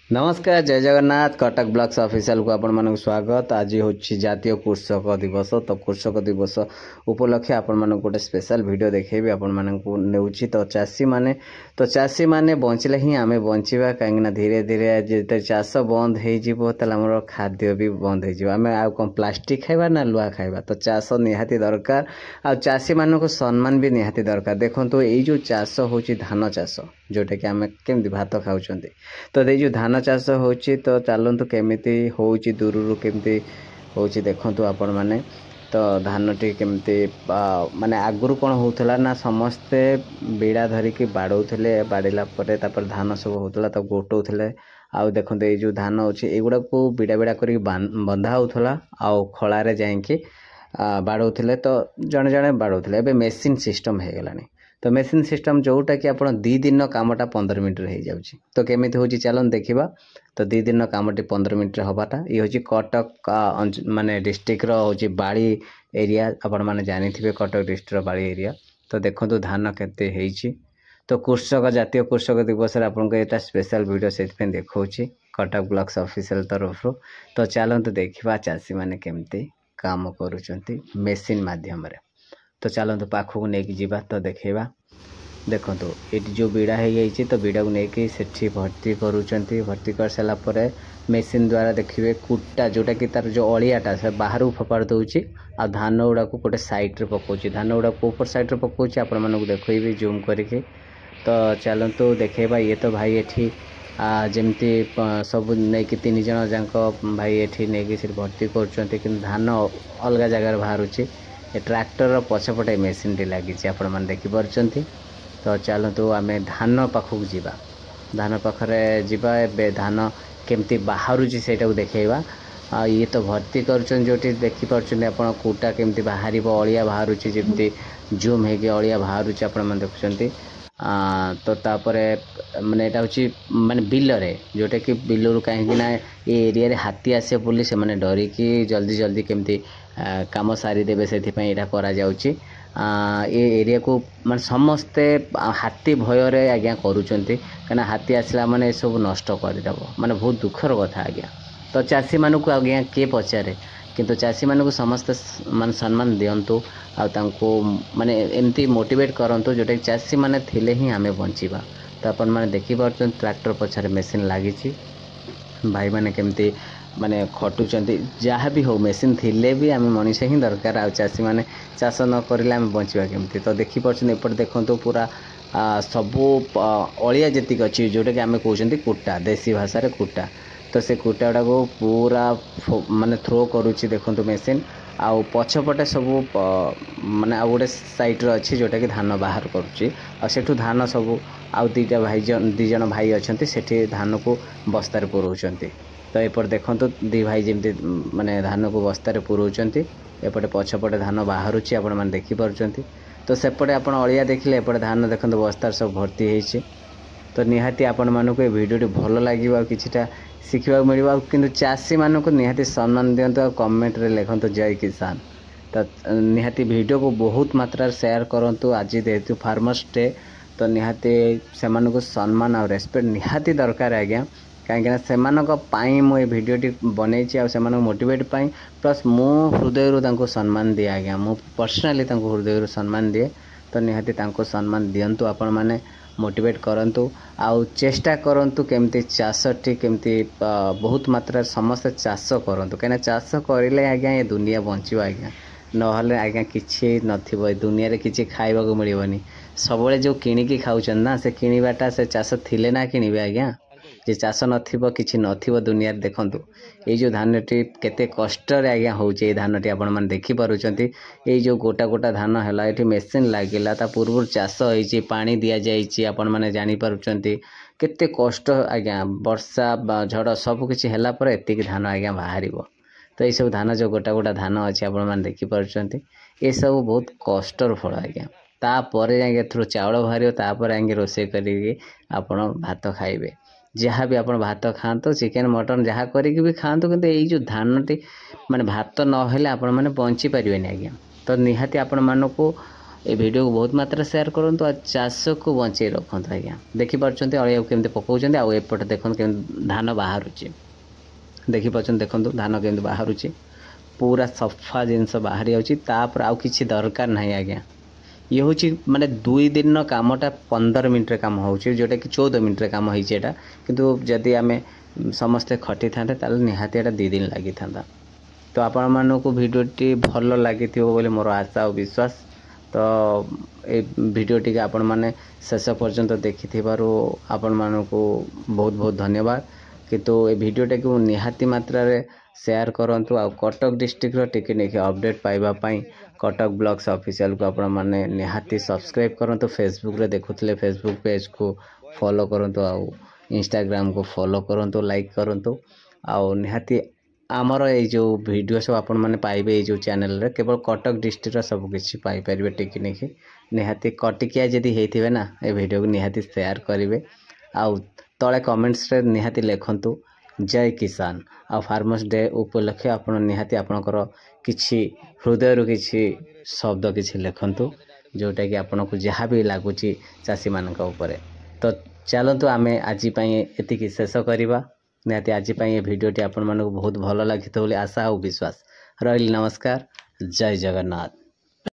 नमस्कार जय Jagannath Cuttack blocks official को आपण मानक स्वागत। आज हूँ जातीय कृषक दिवस। तो कृषक दिवस उपलक्षे आपण मानक गोटे स्पेशल वीडियो देखेबी आपण मानक नेउछि। तो चाषी माने बंचले ही आमे बंचिबा कहीं धीरे धीरे जो चाष बंद हो आमर खाद्य भी बंद हो आम आ कौन प्लास्टिक खाइबा ना लुआ खाइबा। तो चाष निहाती दरकार आ चाषी मानक सम्मान भी निहाती दरकार। देखो ये जो चाष हूँ धान चाष जोटा कि आम केमती भात खाऊं। तो ये जो धान चाष होची तो चलतु केमिति होची दूर केमिति होची देखंतु आपण माने। तो धान टी केमिति माने आगुरु कौन होउथला ना समस्ते बीड़ा धरिकी बाड़ौले बाड़ेला परे तापर धान सब होउथला तो गोटौथले। आउ देखंतु ये जो धान होची एगुड़ा को बीड़ा बीड़ा करी बंधा होउथला आउ खଳାରେ ଯାଇକି बाड़ौले। तो जड़े जड़े बाड़ौले एबे मेसीन सिस्टम हो गलानी। तो मेसीन सिस्टम जोटा कि आपण 2 दिन कामटा 15 मिनट हो जाउची। तो केमिति होची चलन देखिबा। तो 2 दिन कामटी 15 मिनट हबाटा ये होची कटक माने डिस्ट्रिक्ट रो होची बाड़ी एरिया। आपण माने जानि थिबे कटक डिस्ट्रिक्ट बाड़ी एरिया। तो देखंतु धान केते हेची। तो कृषक जातीय कृषक दिवस रे आपण को एटा स्पेशल वीडियो सेट देखौची कटक ब्लॉक्स ऑफिशियल तरफ रो। तो चलंतु देखिबा चाषी माने केमिति काम करूचंती मेसीन माध्यम रे। तो चलतु पाखक नहीं जीवा तो देखेबा। देखो ये जो बीड़ा हो तो बीड़ा को लेकिन सेठी भर्ती करूँगी। भर्ती कर सारापर मेसीन द्वारा देखिए कुटा जोटा कि तार जो अलियाटा से बाहर फोपाड़ दूची आ धान गुड़ा को गोटे सैड्रे पकाऊँ। धान गुड़ा को ऊपर सैड्रे पकाऊँ आपण मानक देखी जूम करके। तो चलतु देखेबा। ये तो भाई एठी जमती सब नहीं 3 जन जाक भाई एठी नहीं भर्ती कर धान अलग जगार बाहर ट्रैक्टर पछपटे मेसीन टी लगी आपण मैंने देखिपी। तो चलतु आम धान पाखक जीवा। धान पाखरे जीवा एबे धान केमती बाहर से देखेबा। ये तो भर्ती कर जो देखिपे आप कूटा केमती बाहर अलिया बाहर जमी जूम हो अलिया बाहर आपण मैंने देखुं। तो तापर माने एटा होची माने बिलरे जोटा कि बिलरू कहीं ना ये एरिया रे हाथी आसे बोली से माने डरिकी जल्दी जल्दी केमती काम सारी देबे से यहाँ करा जाउची। ये एरिया को माने समस्ते हाथी भय रे आज्ञा करूचंती कना हाथी आसला माने सब नष्ट कर देबो माने बहुत दुखर कथा आज्ञा। तो चाषी मानक आज्ञा किए पचारे किंतु चाषी मानक समस्त मान सम्मान दिंतु आको माने एमती मोटिवेट करंतु जोटा चाषी माने थिले ही आमे बंचिबा। तो अपन माने देखि पारछन ट्रैक्टर पछारे मेसीन लागी भाई माने केमती माने खटुचंती। जहाँ भी हो मेसीन थिले भी आम मनीष ही दरकार आ चाषी माने चाष न करिले आम बंचिबा केमती। तो देखि पारछन एपट देखंतु पूरा सबू अलिया जेतिक अछि जोटा कि आम कहउचंती कुटा देसी भाषा रे कुटा। तो से कुटा गुड़ा को पूरा माने थ्रो करुच्ची देखो मेसीन आउ पछपटे सब माने आ गोटे साइड्रे अच्छी जोटा कि धान बाहर करुच्ची सेठू धान सब आउ 2 जन भाई अच्छा सेठी धान को बस्तार पुराउचंती। तो एपटे देखो 2 भाई जमती माने धान को बस्तार पुराउचंती एपटे पछपटे धान बाहरुची आपण माने देखि पारुचंती। तो सेपटे आपण अलिया देखिले एपटे धान देखो बस्तार सब भर्ती होईची। तो निहाती आपण मानक ये वीडियो भल लगे किछिटा शिखा मिलवा किंतु चाषी मानक निहाती सम्मान दिंतु और कमेंट रे लिखंतु जय किसान। तो निहाती वीडियो को बहुत मात्रा शेयर करंतु आज जेहेतु फार्मर्स डे। तो निहाती से सम्मान और रेस्पेक्ट निहाती दरकार आज्ञा कहीं से मु ये भिडियोटी बनई से मोटिवेट पाई प्लस मो हृदय सम्मान दिए आज्ञा मु पर्सनाली हृदय सम्मान दिए। तो निहाती सम्मान दिंतु आपण मैंने मोटिवेट करंतु आउ चेष्टा करंतु केमती चाषटी केमती बहुत मात्रा समस्त चाष करंतु कहीं चाष करें आज्ञा ये दुनिया बंचो आज्ञा नहले आज्ञा किसी नथिबो दुनिया रे किसी खाइबा को मिलबनी। सबले जो किणिकी खाउछन ना से किणीबाटा से चाष थिले ना किणीबे आज्ञा जे चाष नथिबो किछि नथिबो दुनिया रे। देखंतु ये जो धानटी केते कष्ट रे आज्ञा होउचे धानटी आपण माने देखि पारुचंती। ये जो गोटा गोटा धान हैला एठी मेसीन लागिला ता पूर्व चाष होईची पानी दिया जाईची आपण माने जानि पारुचंती केते कष्ट आज्ञा वर्षा झड़ सब किछि हैला पर एतिक धान आज्ञा बाहरिबो। तो ये सब धान जो गोटा गोटा धान अच्छे आपण माने देखि पारुचंती ये सब बहुत कष्टर फल आज्ञा। तापर जाके थ्रू चाउल बाहर तापर जाके रोषे करिके आपण भात खाइबे। जहाँ भी आप भात खातु चिकेन मटन जहाँ करिक भी खातु किंतु ये जो धानटी माने भात नहेले आपण माने बंची पारिबेनी आज्ञा। तो निहाती आपण मानकु ए वीडियो को बहुत मात्रा शेयर करूँ आ चाष को बचे रखु आज्ञा देखिपार अड़िया केमी पकाउं आउपटे देखते केमी धान बाहर देखिपार देखूँ धान केमी बाहर पूरा सफा जिनस बाहरी आउपर आउ कि दरकार ना आज्ञा ये हूँ माने 2 दिन कामटा 15 मिनट काम हो जोटा कि 14 मिनट काम होटा किंतु जदि आम समस्ते खटी था निहाती 2 दिन लगी था तो आपण मानक भिडियोटी भल लगी बोले मोर आशा और विश्वास तो ये भिडियोटी के आपण मैंने शेष पर्यंत देखि आपण मानक बहुत बहुत धन्यवाद किंतु ये भिडियोटा को निहाती मात्रा रे शेयर करंतु आ कटक डिस्ट्रिक्ट टिके नहीं अपडेट पाइबापी कटक ब्लॉग्स ऑफिशियल को आपण माने निहाती सब्सक्राइब करंतु फेसबुक रे देखुतले फेसबुक पेज को फॉलो करंतु आ इंस्टाग्राम को फॉलो करंतु लाइक करंतु आ निहाती आमर ये जो वीडियो सब आपण माने पाइबे ये जो चैनल रे केवल कटक डिस्ट्रिक्ट सब किछि पाई परिबे टिके नहीं निहाती कटिकिया जदी हेथिबे ना ए वीडियो को निहाती शेयर करिवे आ तळे कमेंट्स रे निहाती लेखंतु जय किसान आ फार्मर्स डे उपलक्षे आपण निहाती आपणकर किछि हृदय किछि शब्द किछि लेखंतु जोटा कि आपन को जहाँ भी लगुच चाषी मानक उपरे तो चलतु आमे आज एति शेष करवा निहाती आज ये भिडियोटी आपण मानक बहुत भल लगी बोली आशा और विश्वास रही। नमस्कार, जय जगन्नाथ।